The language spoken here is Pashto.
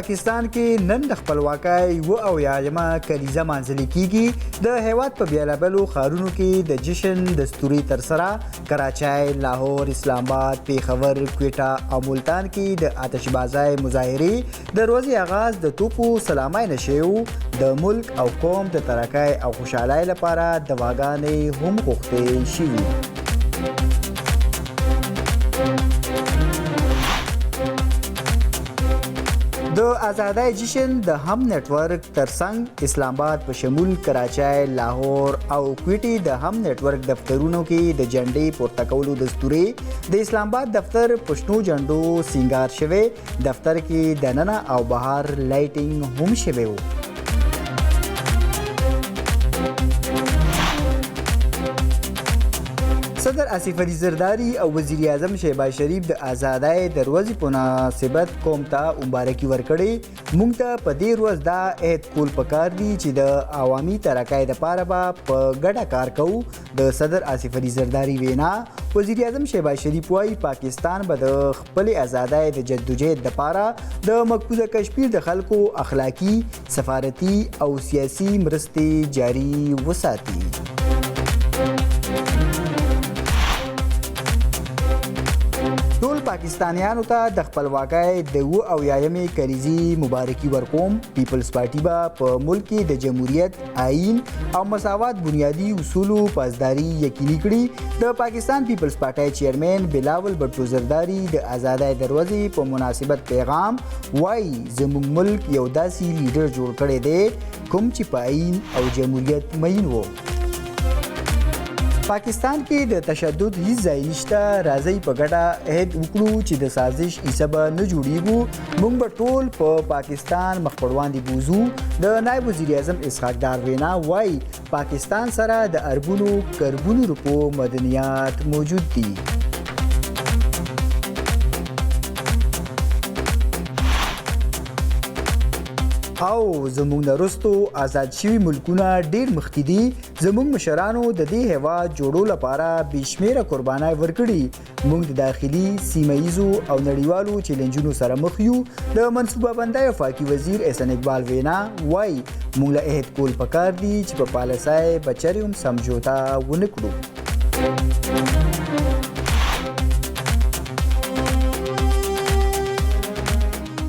پاکستان کې نن د خپلواکۍ اویایمه کلیزه مانځلې کیږي. د هیواد په بیلابلو ښارونو کې د جشن دستوري ترسره. کراچۍ، لاهور، اسلام آباد، پیښور، کویټه او ملتان کې د آتشبازۍ مظاهرې د ورځې آغاز د توپو سلامۍ نشو د ملک او قوم د ترقۍ او خوشحالۍ لپاره دواګانې هم غوښتې شوي. د آزادۍ جشن د هم نټورک ترڅنګ اسلام آباد په شمول کراچۍ، لاهور او کویټې د هم نټورک دفترونو کې د جنډې پورته کولو دستوري. د اسلام آباد دفتر په شنو جنډو سینګار شوی. دفتر کې دننه او بهر لایټینګ هم شوی و. صدر آصف علي زرداري او وزیر اعظم شهباز شریف د آزادۍ د ورځې په مناسبت قوم ته مبارکي ورکړې. موږ ته په دې ورځ دا عهد کول پکار دي چې د عوامي ترقۍ دپاره به په ګډه کار کوو. د صدر آصف علي زرداري وینا. وزیر اعظم شهباز شریف وایي پاکستان به د خپلې آزادۍ د جدوجہد دپاره د مقبوضه کشمیر د خلکو اخلاقي، سفارتي او سیاسي مرستې جاري وساتي. ټول پاکستانیانو ته د خپلواکۍ د 79مې کلیزې مبارکي ورکوم. پیپلز پارټي به په ملک کې د جمهوریت، آئین او مساوات بنیادي اصولو پاسداري یقیني کړي. د پاکستان پیپلز پارټي چیرمن بلاول بټو زرداري د آزادۍ د ورځې په مناسبت پیغام وایي زموږ ملک یو داسې لیډر جوړ کړی دی کوم چې په آئین او جمهوریت مین و. پاکستان کې د تشدد هیڅ ځای نشته. راځئ په ګډه عهد وکړو چې د سازش کیسه به نه جوړیږو. موږ به ټول په پاکستان مخ پر وړاندې بوځو. د نایب وزیر اعظم اسحاق ډار وینا وایي پاکستان سره د اربونو کربونو روپو مدنیات موجود دي. او زموږ نه وروستو آزاد شوي ملکونه ډېر مخکې دي. زموږ مشرانو د دې هیواد جوړو لپاره بې شمېره قربانۍ ورکړي. موږ د داخلي، سیمه ییزو او نړیوالو چیلنجونو سره مخ یو. د منصوبه بندۍ وفاقي وزیر احسان اقبال وینا وایي موږ له عهد کول پکار دي چې په پالیسۍ به چرې هم سمجوته ونه کړو.